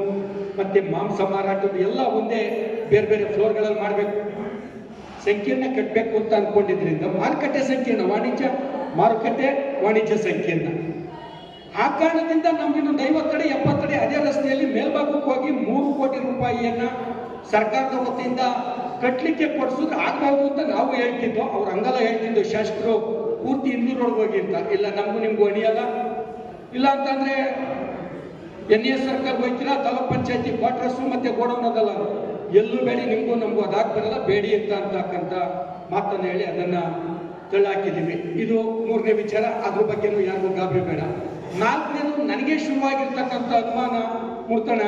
ಮತ್ತೆ ಮಾಂಸ ಮಾರಾಟದ್ದು ಎಲ್ಲ ಒಂದೇ ಬೇರೆ ಬೇರೆ ಫ್ಲೋರ್ಗಳಲ್ಲಿ ಮಾಡಬೇಕು, ಸಂಕೀರ್ಣ ಕಟ್ಟಬೇಕು ಅಂತ ಅನ್ಕೊಂಡಿದ್ರಿಂದ ಮಾರುಕಟ್ಟೆ ಸಂಕೀರ್ಣ, ವಾಣಿಜ್ಯ ಮಾರುಕಟ್ಟೆ, ವಾಣಿಜ್ಯ ಸಂಕೀರ್ಣ. ಆ ಕಾರಣದಿಂದ ನಮ್ಗಿನ್ನೊಂದು 50 ಅಡಿ 70 ಅಡಿ ಅದೇ ರಸ್ತೆಯಲ್ಲಿ ಮೇಲ್ಭಾಗಕ್ಕೆ ಹೋಗಿ 3 ಕೋಟಿ ರೂಪಾಯಿಯನ್ನ ಸರ್ಕಾರದ ವತಿಯಿಂದ ಕಟ್ಟಲಿಕ್ಕೆ ಕೊಡಿಸಿದ್ರೆ ಆಗ್ಬಹುದು ಅಂತ ನಾವು ಹೇಳ್ತಿದ್ದೋ. ಅವ್ರು ಹಂಗಲ್ಲ ಹೇಳ್ತಿದ್ದು, ಶಾಸಕರು ಪೂರ್ತಿ 200 ಹೋಗಿ ಅಂತ. ಇಲ್ಲ, ನಮಗೂ ನಿಮ್ಗೂ ಅಣಿಯಲ್ಲ, ಇಲ್ಲ ಅಂತಂದ್ರೆ NES ಸರ್ಕಾರ ಹೋಗ್ತೀರಾ, ತಾಲೂಕ್ ಪಂಚಾಯತಿ ಕ್ವಾರ್ಟರ್ಸು ಮತ್ತೆ ಗೋಡೌನ್ ಅದಲ್ಲ, ಎಲ್ಲೂ ಬೇಡಿ, ನಿಮ್ಗೂ ನಮಗೂ ಅದಾಗ್ ಬರಲ್ಲ, ಬೇಡಿ ಅಂತಕ್ಕಂಥ ಮಾತನ್ನು ಹೇಳಿ ಅದನ್ನ ತಳ್ಳಾಕಿದ್ದೀವಿ. ಇದು 3ನೇ ವಿಚಾರ. ಅದ್ರ ಬಗ್ಗೆನೂ ಯಾರಿಗೂ ಗಾಬರಿ ಬೇಡ. 4ನೇದು, ನನಗೆ ಶುರುವಾಗಿರ್ತಕ್ಕಂಥ ಅನುಮಾನ ಮೂರ್ತಣ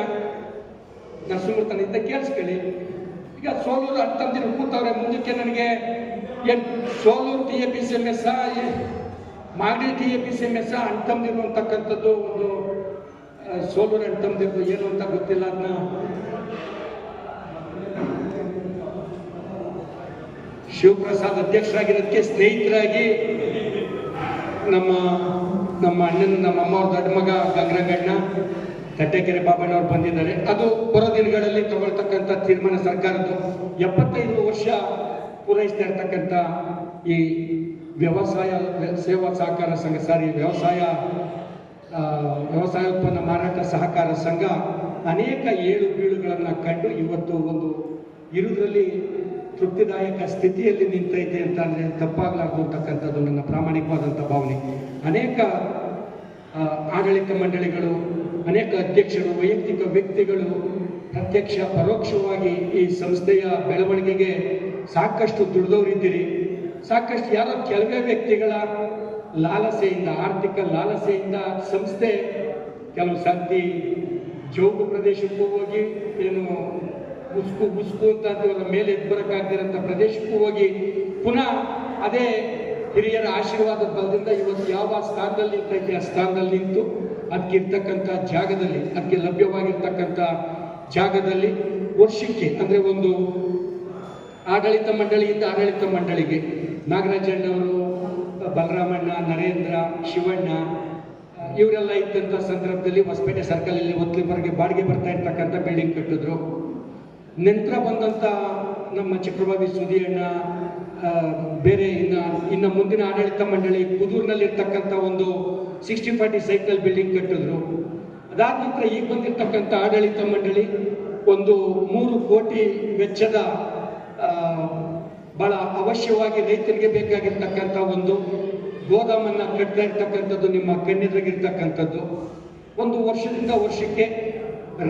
ನರಸಿಂಹಮೂರ್ತನ ಇದ್ದ ಕೇಳಿಸ್ಕೊಳ್ಳಿ. ಈಗ ಸೋಲೂರು ಅಂತಂದಿರು ಕೂತವ್ರೆ, ಮುಂದಕ್ಕೆ ನನಗೆ ಏನು ಸೋಲೂರು TFSMS ಮಾಗಡಿ TFSMS ಅಂತಂದಿರು ಅಂತಕ್ಕಂಥದ್ದು ಒಂದು ಸೋಲೂರು ಅಂತಂದಿರು ಏನು ಅಂತ ಗೊತ್ತಿಲ್ಲ. ಅದನ್ನ ಶಿವಪ್ರಸಾದ್ ಅಧ್ಯಕ್ಷರಾಗಿರೋದಕ್ಕೆ ಸ್ನೇಹಿತರಾಗಿ ನಮ್ಮ ಅಣ್ಣನ, ನಮ್ಮ ಅಮ್ಮವ್ರ ದೊಡ್ಡ ಮಗ ಗಂಗರಗಣ್ಣ, ತಟ್ಟೆಕೆರೆ ಬಾಬಣ್ಣವ್ರು ಬಂದಿದ್ದಾರೆ. ಅದು ಬರೋ ದಿನಗಳಲ್ಲಿ ತಗೊಳ್ತಕ್ಕಂಥ ತೀರ್ಮಾನ ಸರ್ಕಾರದ್ದು. 75 ವರ್ಷ ಪೂರೈಸ್ತಾ ಇರ್ತಕ್ಕಂಥ ಈ ವ್ಯವಸಾಯ ಸೇವಾ ಸಹಕಾರ ಸಂಘ, ವ್ಯವಸಾಯೋತ್ಪನ್ನ ಮಾರಾಟ ಸಹಕಾರ ಸಂಘ ಅನೇಕ ಏಳು ಬೀಳುಗಳನ್ನು ಕಂಡು ಇವತ್ತು ಒಂದು ಇರುವುದರಲ್ಲಿ ತೃಪ್ತಿದಾಯಕ ಸ್ಥಿತಿಯಲ್ಲಿ ನಿಂತೈತೆ ಅಂತ ಅಂದರೆ ತಪ್ಪಾಗಲಾರ್ದು ಅಂತಕ್ಕಂಥದ್ದು ನನ್ನ ಪ್ರಾಮಾಣಿಕವಾದಂಥ ಭಾವನೆ. ಅನೇಕ ಆಡಳಿತ ಮಂಡಳಿಗಳು, ಅನೇಕ ಅಧ್ಯಕ್ಷರು, ವೈಯಕ್ತಿಕ ವ್ಯಕ್ತಿಗಳು ಪ್ರತ್ಯಕ್ಷ ಪರೋಕ್ಷವಾಗಿ ಈ ಸಂಸ್ಥೆಯ ಬೆಳವಣಿಗೆಗೆ ಸಾಕಷ್ಟು ದುಡಿದವರಿದ್ದೀರಿ. ಸಾಕಷ್ಟು ಯಾರೋ ಕೆಲವೇ ವ್ಯಕ್ತಿಗಳ ಲಾಲಸೆಯಿಂದ, ಆರ್ಥಿಕ ಲಾಲಸೆಯಿಂದ ಸಂಸ್ಥೆ ಕೆಲವು ಸರ್ತಿ ಜೋಗು ಪ್ರದೇಶಕ್ಕೂ ಹೋಗಿ, ಏನು ಉಸ್ಕು ಅಂತ ಅಂತೀವಲ್ಲ, ಮೇಲೆ ಬರೋಕ್ಕಾಗದಿರೋಂಥ ಪ್ರದೇಶಕ್ಕೂ ಹೋಗಿ ಪುನಃ ಅದೇ ಹಿರಿಯರ ಆಶೀರ್ವಾದದ ಬಲದಿಂದ ಇವತ್ತು ಯಾವ ಸ್ಥಾನದಲ್ಲಿ ನಿಂತೈತೆ ಆ ಸ್ಥಾನದಲ್ಲಿ ನಿಂತು ಅದಕ್ಕಿರ್ತಕ್ಕಂಥ ಜಾಗದಲ್ಲಿ, ಅದಕ್ಕೆ ಲಭ್ಯವಾಗಿರ್ತಕ್ಕಂಥ ಜಾಗದಲ್ಲಿ ವರ್ಷಕ್ಕೆ ಅಂದರೆ ಒಂದು ಆಡಳಿತ ಮಂಡಳಿಯಿಂದ ಆಡಳಿತ ಮಂಡಳಿಗೆ ನಾಗರಾಜಣ್ಣವರು, ಬಲರಾಮಣ್ಣ, ನರೇಂದ್ರ, ಶಿವಣ್ಣ ಇವರೆಲ್ಲ ಇದ್ದಂಥ ಸಂದರ್ಭದಲ್ಲಿ ಹೊಸಪೇಟೆ ಸರ್ಕಲಲ್ಲಿ ಒತ್ತಲಿವರೆಗೆ ಬಾಡಿಗೆ ಬರ್ತಾ ಇರ್ತಕ್ಕಂಥ ಬಿಲ್ಡಿಂಗ್ ಕಟ್ಟಿದ್ರು. ನಂತರ ಬಂದಂಥ ನಮ್ಮ ಚಕ್ರಬಾವಿ ಸುದಿಯಣ್ಣ, ಬೇರೆ ಇನ್ನು ಮುಂದಿನ ಆಡಳಿತ ಮಂಡಳಿ ಕುದೂರಿನಲ್ಲಿರ್ತಕ್ಕಂಥ ಒಂದು 60-40 ಸೈಕಲ್ ಬಿಲ್ಡಿಂಗ್ ಕಟ್ಟಿದ್ರು. ಅದಾದ ನಂತರ ಈಗ ಬಂದಿರತಕ್ಕಂಥ ಆಡಳಿತ ಮಂಡಳಿ ಒಂದು 3 ಕೋಟಿ ವೆಚ್ಚದ ಬಹಳ ಅವಶ್ಯವಾಗಿ ರೈತರಿಗೆ ಬೇಕಾಗಿರ್ತಕ್ಕಂಥ ಒಂದು ಗೋದಾಮನ್ನ ಕಟ್ತಾ ಇರ್ತಕ್ಕಂಥದ್ದು ನಿಮ್ಮ ಕಣ್ಣೆದುರಿಗಿರ್ತಕ್ಕಂಥದ್ದು. ಒಂದು ವರ್ಷದಿಂದ ವರ್ಷಕ್ಕೆ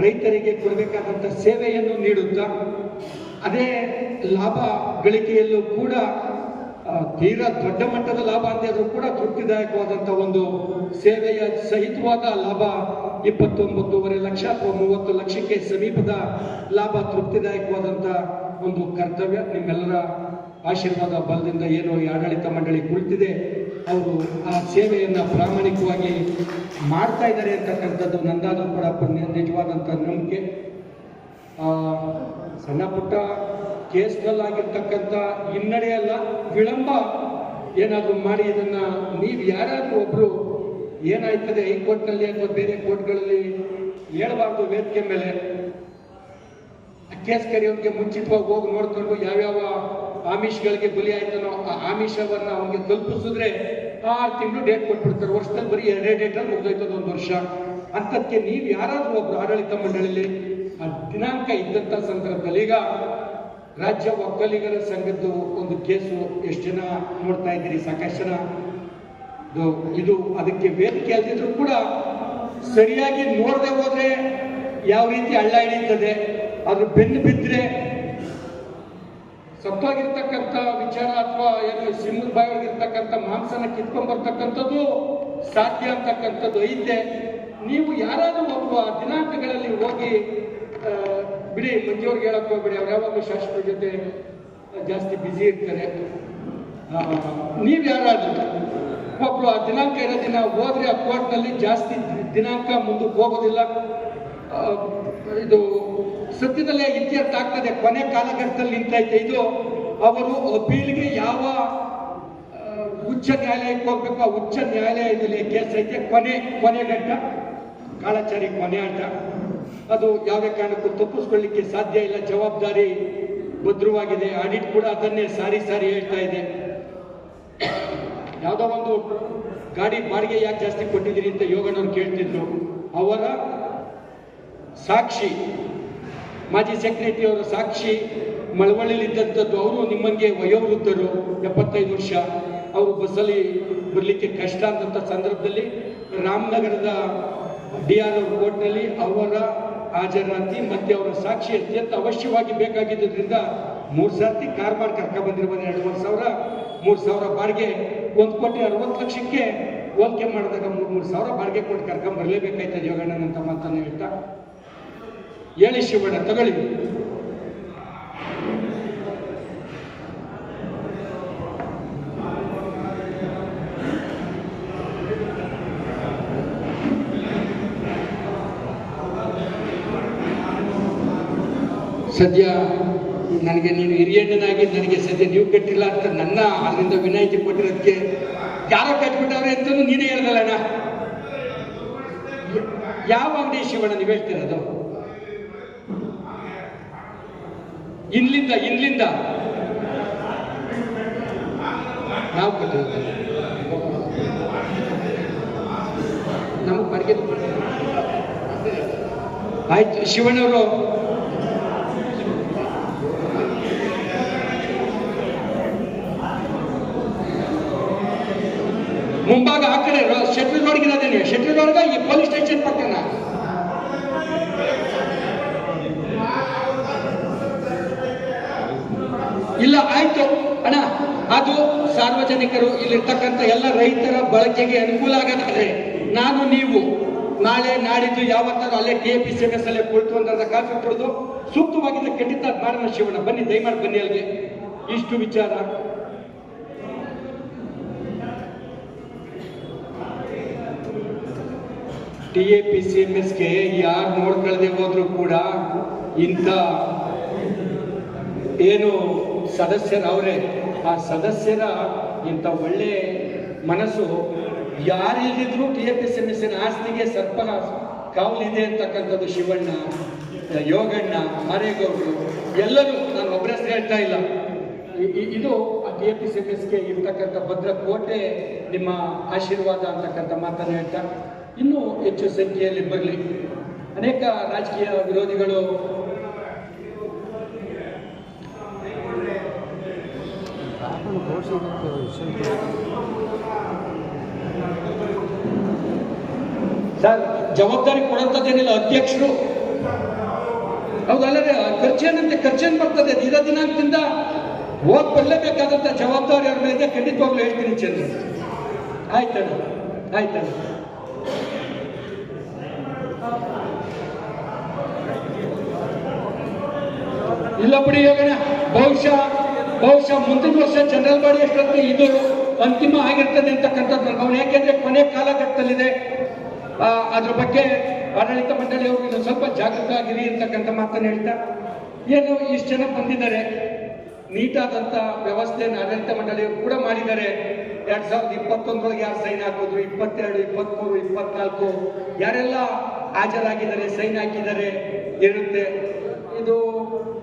ರೈತರಿಗೆ ಕೊಡಬೇಕಾದಂಥ ಸೇವೆಯನ್ನು ನೀಡುತ್ತಾ ಅದೇ ಲಾಭ ಗಳಿಕೆಯಲ್ಲೂ ಕೂಡ ತೀರಾ ದೊಡ್ಡ ಮಟ್ಟದ ಲಾಭ ಅಂತಾದ್ರೂ ಕೂಡ ತೃಪ್ತಿದಾಯಕವಾದಂಥ ಒಂದು ಸೇವೆಯ ಸಹಿತವಾದ ಲಾಭ 29.5 ಲಕ್ಷ ಅಥವಾ 30 ಲಕ್ಷಕ್ಕೆ ಸಮೀಪದ ಲಾಭ ತೃಪ್ತಿದಾಯಕವಾದಂಥ ಒಂದು ಕರ್ತವ್ಯ ನಿಮ್ಮೆಲ್ಲರ ಆಶೀರ್ವಾದ ಬಲದಿಂದ ಏನು ಈ ಆಡಳಿತ ಮಂಡಳಿ ಕುಳಿತಿದೆ ಅವರು ಆ ಸೇವೆಯನ್ನು ಪ್ರಾಮಾಣಿಕವಾಗಿ ಮಾಡ್ತಾ ಇದ್ದಾರೆ ಅಂತಕ್ಕಂಥದ್ದು ನಂದಾದ್ರೂ ಕೂಡ ನಿಜವಾದಂಥ ನಂಬಿಕೆ. ಸಣ್ಣ ಪುಟ್ಟ ಕೇಸ್ಗಳಾಗಿರ್ತಕ್ಕಂಥ ಹಿನ್ನಡೆ ಅಲ್ಲ, ವಿಳಂಬ ಏನಾದರೂ ಮಾಡಿ ಇದನ್ನು ನೀವು ಯಾರಾದರೂ ಒಬ್ಬರು ಏನಾಯ್ತದೆ ಹೈಕೋರ್ಟ್ನಲ್ಲಿ ಅಥವಾ ಬೇರೆ ಕೋರ್ಟ್ಗಳಲ್ಲಿ ಹೇಳಬಾರ್ದು ವೇದಿಕೆ ಮೇಲೆ. ಕೇಸ್ ಕರೆಯೋರಿಗೆ ಮುಂಚಿತವಾಗಿ ಹೋಗಿ ನೋಡ್ಕೊಂಡು ಯಾವ್ಯಾವ ಆಮಿಷಗಳಿಗೆ ಬಲಿ ಆಯ್ತಾನೋ ಆ ಆಮಿಷವನ್ನು ಅವನಿಗೆ ತಲುಪಿಸಿದ್ರೆ 6 ತಿಂಗಳು ಡೇಟ್ ಕೊಟ್ಬಿಡ್ತಾರೆ. ವರ್ಷದಲ್ಲಿ ಬರೀ 2 ಡೇಟಲ್ಲಿ ಮುಗ್ದೋಯ್ತದ 1 ವರ್ಷ. ಅಂಥಕ್ಕೆ ನೀವು ಯಾರಾದರೂ ಒಬ್ರು ಆಡಳಿತ ಮಂಡಳಿಯಲ್ಲಿ ಆ ದಿನಾಂಕ ಇದ್ದಂಥ ಸಂದರ್ಭದಲ್ಲಿ, ಈಗ ರಾಜ್ಯ ಒಕ್ಕಲಿಗರ ಸಂಘದ್ದು ಒಂದು ಕೇಸು ಎಷ್ಟು ಜನ ನೋಡ್ತಾ ಇದ್ದೀರಿ, ಸಾಕಷ್ಟು ಜನ ಇದು ಅದಕ್ಕೆ ವೇದಿಕೆ ಅಲ್ದಿದ್ರು ಕೂಡ ಸರಿಯಾಗಿ ನೋಡದೆ ಹೋದ್ರೆ ಯಾವ ರೀತಿ ಹಳ್ಳ ಹಿಡಿಯುತ್ತದೆ, ಅದ್ರ ಬೆನ್ನು ಬಿದ್ದರೆ ಸತ್ತೋಗಿರ್ತಕ್ಕಂಥ ವಿಚಾರ ಅಥವಾ ಏನು ಸಿಂಹದ ಬಾಯಿಗಿರ್ತಕ್ಕಂಥ ಮಾಂಸನ ಕಿತ್ಕೊಂಡ್ಬರ್ತಕ್ಕಂಥದ್ದು ಸಾಧ್ಯ ಅಂತಕ್ಕಂಥದ್ದು ಐತೆ. ನೀವು ಯಾರಾದರೂ ಒಬ್ಬ ದಿನಾಂಕಗಳಲ್ಲಿ ಹೋಗಿ ಬಿಡಿ, ಮಂಜಿಯವ್ರಿಗೆ ಹೇಳಕ್ ಹೋಗ್ಬೇಡಿ, ಅವ್ರು ಯಾವಾಗಲೂ ಶಾಸಕರ ಜೊತೆ ಜಾಸ್ತಿ ಬ್ಯುಸಿ ಇರ್ತಾರೆ. ನೀವು ಯಾರಾದರೂ ಒಬ್ರು ಆ ದಿನಾಂಕ ಇರೋ ದಿನ ಹೋದ್ರೆ ಆ ಕೋರ್ಟ್ನಲ್ಲಿ ಜಾಸ್ತಿ ದಿನಾಂಕ ಮುಂದಕ್ಕೆ ಹೋಗೋದಿಲ್ಲ. ಇದು ಸದ್ಯದಲ್ಲೇ ಇತ್ಯರ್ಥ ಆಗ್ತದೆ, ಕೊನೆ ಕಾಲಘಟ್ಟದಲ್ಲಿ ನಿಂತೈತೆ ಇದು. ಅವರು ಅಪೀಲ್ಗೆ ಯಾವ ಉಚ್ಚ ನ್ಯಾಯಾಲಯಕ್ಕೆ ಹೋಗ್ಬೇಕು, ಆ ಉಚ್ಚ ನ್ಯಾಯಾಲಯದಲ್ಲಿ ಕೇಸ್ ಐತೆ. ಕೊನೆ ಘಟ್ಟ ಕಾಳಾಚಾರಿ ಕೊನೆ ಆಟ. ಅದು ಯಾವುದೇ ಕಾರಣಕ್ಕೂ ತಪ್ಪಿಸ್ಕೊಳ್ಳಿಕ್ಕೆ ಸಾಧ್ಯ ಇಲ್ಲ. ಜವಾಬ್ದಾರಿ ಭದ್ರವಾಗಿದೆ. ಆಡಿಟ್ ಕೂಡ ಅದನ್ನೇ ಸಾರಿ ಹೇಳ್ತಾ ಇದೆ. ಯಾವುದೋ ಒಂದು ಗಾಡಿ ಬಾಡಿಗೆ ಯಾಕೆ ಜಾಸ್ತಿ ಕೊಟ್ಟಿದ್ದೀರಿ ಅಂತ ಯೋಗನವ್ರು ಕೇಳ್ತಿದ್ರು. ಅವರ ಸಾಕ್ಷಿ, ಮಾಜಿ ಸೆಕ್ರೆಟರಿ ಅವರ ಸಾಕ್ಷಿ ಮಳವಳ್ಳಿಲಿದ್ದಂಥದ್ದು. ಅವರು ನಿಮ್ಮಂಗೆ ವಯೋವೃದ್ಧರು, 75 ವರ್ಷ. ಅವರು ಬಸ್ಸಲ್ಲಿ ಬರಲಿಕ್ಕೆ ಕಷ್ಟ ಅಂತ ಸಂದರ್ಭದಲ್ಲಿ ರಾಮನಗರದ DRO ಕೋರ್ಟ್ನಲ್ಲಿ ಅವರ ಹಾಜರಾತಿ ಮತ್ತೆ ಅವರ ಸಾಕ್ಷಿ ಅತ್ಯಂತ ಅವಶ್ಯವಾಗಿ ಬೇಕಾಗಿದ್ದರಿಂದ 3 ಸರ್ತಿ ಕಾರ್ ಮಾಡಿ ಕರ್ಕೊಂಡು ಬಂದಿರ್ಬೋದು. 2,000 ಬಾಡಿಗೆ 1,60,00,000ಕ್ಕೆ ಹೋಲಿಕೆ ಮಾಡಿದಾಗ 3,000 ಬಾಡಿಗೆ ಕೊಟ್ಟು ಕರ್ಕೊಂಡು ಬರಲೇಬೇಕಾಯ್ತದೆ ಯೋಗಣ್ಣನಂತ ಮಾತನ್ನು ಹೇಳ್ತಾ, ಹೇಳಿ ಶಿವಣ್ಣ ತಗೊಳ್ಳಿ. ಸದ್ಯ ನನಗೆ ನೀನು ಹಿರಿಯಣ್ಣನಾಗಿ ನನಗೆ ಸದ್ಯ ನೀವು ಕಟ್ಟಿಲ್ಲ ಅಂತ ನನ್ನ ಅದರಿಂದ ವಿನಾಯಿತಿ ಕೊಟ್ಟಿರೋದಕ್ಕೆ ಯಾರೋ ಕಟ್ಬಿಟ್ಟವ್ರೆ ಅಂತಲೂ ನೀನೇ ಹೇಳ್ದಲ್ಲಣ್ಣ. ಯಾವ ಅಂಗಡಿ ಶಿವಣ್ಣ ನೀವು ಹೇಳ್ತಿರೋದು? ಇನ್ಲಿಂದ ನಾವು ಕಟ್ಟಿರೋದು ನಮಗೆ ಬಾಡಿಗೆ ಆಯ್ತು. ಶಿವಣ್ಣವರು ಮುಂಭಾಗ ಆ ಕಡೆ ಶೆಟ್ರಿ ರೋಡ್ಗೆ ಇರೋದೇನೆ, ಶೆಟ್ರಿ ರೋಡ್ಗೆ ಈ ಪೊಲೀಸ್ ಸ್ಟೇಷನ್ ಪಕ್ಕನ. ಇಲ್ಲ ಆಯ್ತು ಅಣ್ಣ, ಅದು ಸಾರ್ವಜನಿಕರು ಇಲ್ಲಿರ್ತಕ್ಕಂಥ ಎಲ್ಲ ರೈತರ ಬಳಕೆಗೆ ಅನುಕೂಲ ಆಗತ್ತೆ. ನಾನು ನೀವು ನಾಳೆ ನಾಡಿದ್ದು ಯಾವತ್ತಾರು ಅಲ್ಲೇ TAPCMS ಅಲ್ಲೇ ಕುಳಿತು ಒಂದರ್ಧ ಕಾಫಿ ಕುಡಿದು ಸೂಕ್ತವಾಗಿದ್ದ ಖಂಡಿತ ಮಾಡೋಣ. ಶಿವಣ್ಣ ಬನ್ನಿ, ದಯಮಾಡಿ ಬನ್ನಿ ಅಲ್ಲಿಗೆ. ಇಷ್ಟು ವಿಚಾರ. TAPCMSಗೆ ಯಾರು ನೋಡ್ಕೊಳ್ಳದೆ ಹೋದ್ರು ಕೂಡ ಇಂಥ ಏನು ಸದಸ್ಯರವರೇ, ಆ ಸದಸ್ಯರ ಇಂಥ ಒಳ್ಳೆ ಮನಸ್ಸು ಯಾರಿಲ್ಲಿದ್ರು TAPCMSನ ಆಸ್ತಿಗೆ ಸರ್ಪ ಕಾವಲಿದೆ ಅಂತಕ್ಕಂಥದ್ದು ಶಿವಣ್ಣ, ಯೋಗಣ್ಣ, ಮಾರೇಗೌಡರು ಎಲ್ಲರೂ, ನಾನು ಒಬ್ಬರ ಹೆಸರು ಹೇಳ್ತಾ ಇಲ್ಲ. ಇದು TAPCMSಗೆ ಇರ್ತಕ್ಕಂಥ ಭದ್ರ ಕೋಟೆ, ನಿಮ್ಮ ಆಶೀರ್ವಾದ ಅಂತಕ್ಕಂಥ ಮಾತನ್ನು ಹೇಳ್ತಾ ಇನ್ನೂ ಹೆಚ್ಚು ಸಂಖ್ಯೆಯಲ್ಲಿ ಬರಲಿ. ಅನೇಕ ರಾಜಕೀಯ ವಿರೋಧಿಗಳು ಸರ್ ಜವಾಬ್ದಾರಿ ಕೊಡುವಂಥದ್ದೇನಿಲ್ಲ, ಅಧ್ಯಕ್ಷರು ಹೌದಲ್ಲದೆ ಖರ್ಚೇನು ಬರ್ತದೆ. ಇರೋ ದಿನಾಂಕದಿಂದ ಹೋಗಿ ಬರಲೇಬೇಕಾದಂಥ ಜವಾಬ್ದಾರಿ ಅವ್ರ ಮೇಲೆ ಖಂಡಿತವಾಗ್ಲೂ ಹೇಳ್ತೀನಿ ಚಂದ್ರ. ಆಯ್ತಣ್ಣ. ಇಲ್ಲ ಬಿಡಿ ಯೋಗನ, ಬಹುಶಃ ಮುಂದಿನ ವರ್ಷ ಜನರಲ್ ಬಾಡಿ ಎಷ್ಟೊತ್ತು ಇದು ಅಂತಿಮ ಆಗಿರ್ತದೆ ಅಂತಕ್ಕಂಥದ್ದು. ನಾವು ಯಾಕೆಂದ್ರೆ ಕೊನೆ ಕಾಲಘಟ್ಟದಲ್ಲಿದೆ. ಅದ್ರ ಬಗ್ಗೆ ಆಡಳಿತ ಮಂಡಳಿಯವರು ಇನ್ನೊಂದು ಸ್ವಲ್ಪ ಜಾಗೃತ ಆಗಿರಿ ಅಂತಕ್ಕಂಥ ಮಾತನ್ನು ಹೇಳ್ತಾ, ಏನು ಇಷ್ಟು ಜನ ಬಂದಿದ್ದಾರೆ, ನೀಟಾದಂಥ ವ್ಯವಸ್ಥೆಯನ್ನು ಆಡಳಿತ ಮಂಡಳಿಯವರು ಕೂಡ ಮಾಡಿದ್ದಾರೆ. 2021 ಯಾರು ಸೈನ್ ಹಾಕಿದ್ರು, 22, 23, 24 ಯಾರೆಲ್ಲ ಹಾಜರಾಗಿದ್ದಾರೆ, ಸೈನ್ ಹಾಕಿದ್ದಾರೆ ಇರುತ್ತೆ. ಇದು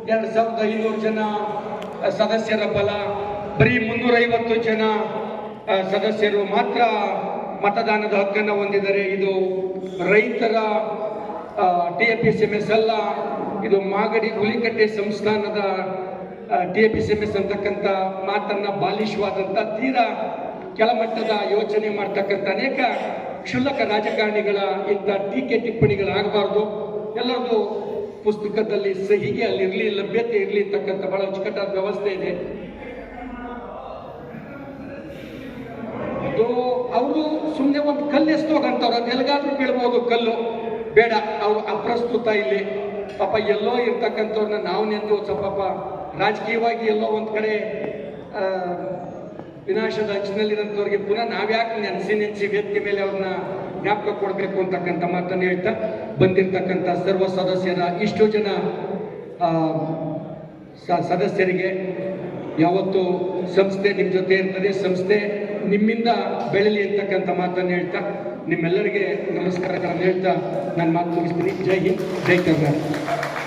2500 ಜನ ಸದಸ್ಯರ ಬಲ, ಬರೀ 350 ಜನ ಸದಸ್ಯರು ಮಾತ್ರ ಮತದಾನದ ಹಕ್ಕನ್ನು ಹೊಂದಿದ್ದಾರೆ. ಇದು ರೈತರ TAPCMS ಅಲ್ಲ, ಇದು ಮಾಗಡಿ ಹುಲಿಕಟ್ಟೆ ಸಂಸ್ಥಾನದ TAPCMS ಅಂತಕ್ಕಂಥ ಮಾತನ್ನ ಬಾಲಿಶವಾದಂಥ ತೀರಾ ಕೆಳಮಟ್ಟದ ಯೋಚನೆ ಮಾಡ್ತಕ್ಕಂಥ ಅನೇಕ ಕ್ಷುಲ್ಲಕ ರಾಜಕಾರಣಿಗಳ ಇಂಥ ಟೀಕೆ ಟಿಪ್ಪಣಿಗಳಾಗಬಾರ್ದು. ಎಲ್ಲರದು ಪುಸ್ತಕದಲ್ಲಿ ಸಹಿಗೆ ಅಲ್ಲಿರಲಿ, ಲಭ್ಯತೆ ಇರಲಿ ಅಂತಕ್ಕಂಥ ಬಹಳ ಅಚ್ಚುಕಟ್ಟಾದ ವ್ಯವಸ್ಥೆ ಇದೆ. ಅದು ಅವರು ಸುಮ್ಮನೆ ಒಂದು ಕಲ್ಲು ಎಸ್ತೋಗಂತವ್ರು, ಅದು ಎಲ್ಲಿಗಾದ್ರೂ ಬೀಳ್ಬೋದು ಕಲ್ಲು, ಬೇಡ, ಅವರು ಅಪ್ರಸ್ತುತ ಇಲ್ಲಿ. ಪಾಪ ಎಲ್ಲೋ ಇರ್ತಕ್ಕಂಥವ್ರನ್ನ ನಾವು ನೆಂದು ಸ್ವಲ್ಪ ರಾಜಕೀಯವಾಗಿ ಎಲ್ಲೋ ಒಂದ್ ಕಡೆ ವಿನಾಶದ ಅಂಚಿನಲ್ಲಿರೋಂಥವ್ರಿಗೆ ಪುನಃ ನಾವ್ಯಾಕೆ ನೆನೆಸಿ ವೇದಿಕೆ ಮೇಲೆ ಅವ್ರನ್ನ ಜ್ಞಾಪಕ ಕೊಡಬೇಕು ಅಂತಕ್ಕಂಥ ಮಾತನ್ನು ಹೇಳ್ತಾ, ಬಂದಿರತಕ್ಕಂಥ ಸರ್ವ ಸದಸ್ಯರ ಇಷ್ಟು ಜನ ಸದಸ್ಯರಿಗೆ ಯಾವತ್ತು ಸಂಸ್ಥೆ ನಿಮ್ಮ ಜೊತೆ ಇರ್ತದೆ, ಸಂಸ್ಥೆ ನಿಮ್ಮಿಂದ ಬೆಳಲಿ ಅಂತಕ್ಕಂಥ ಮಾತನ್ನು ಹೇಳ್ತಾ, ನಿಮ್ಮೆಲ್ಲರಿಗೆ ನಮಸ್ಕಾರಗಳನ್ನು ಹೇಳ್ತಾ ನಾನು ಮಾತು ಮುಗಿಸ್ತೀನಿ. ಜೈ ಹಿಂದ್, ಜೈ ಕರ್ನಾಟಕ.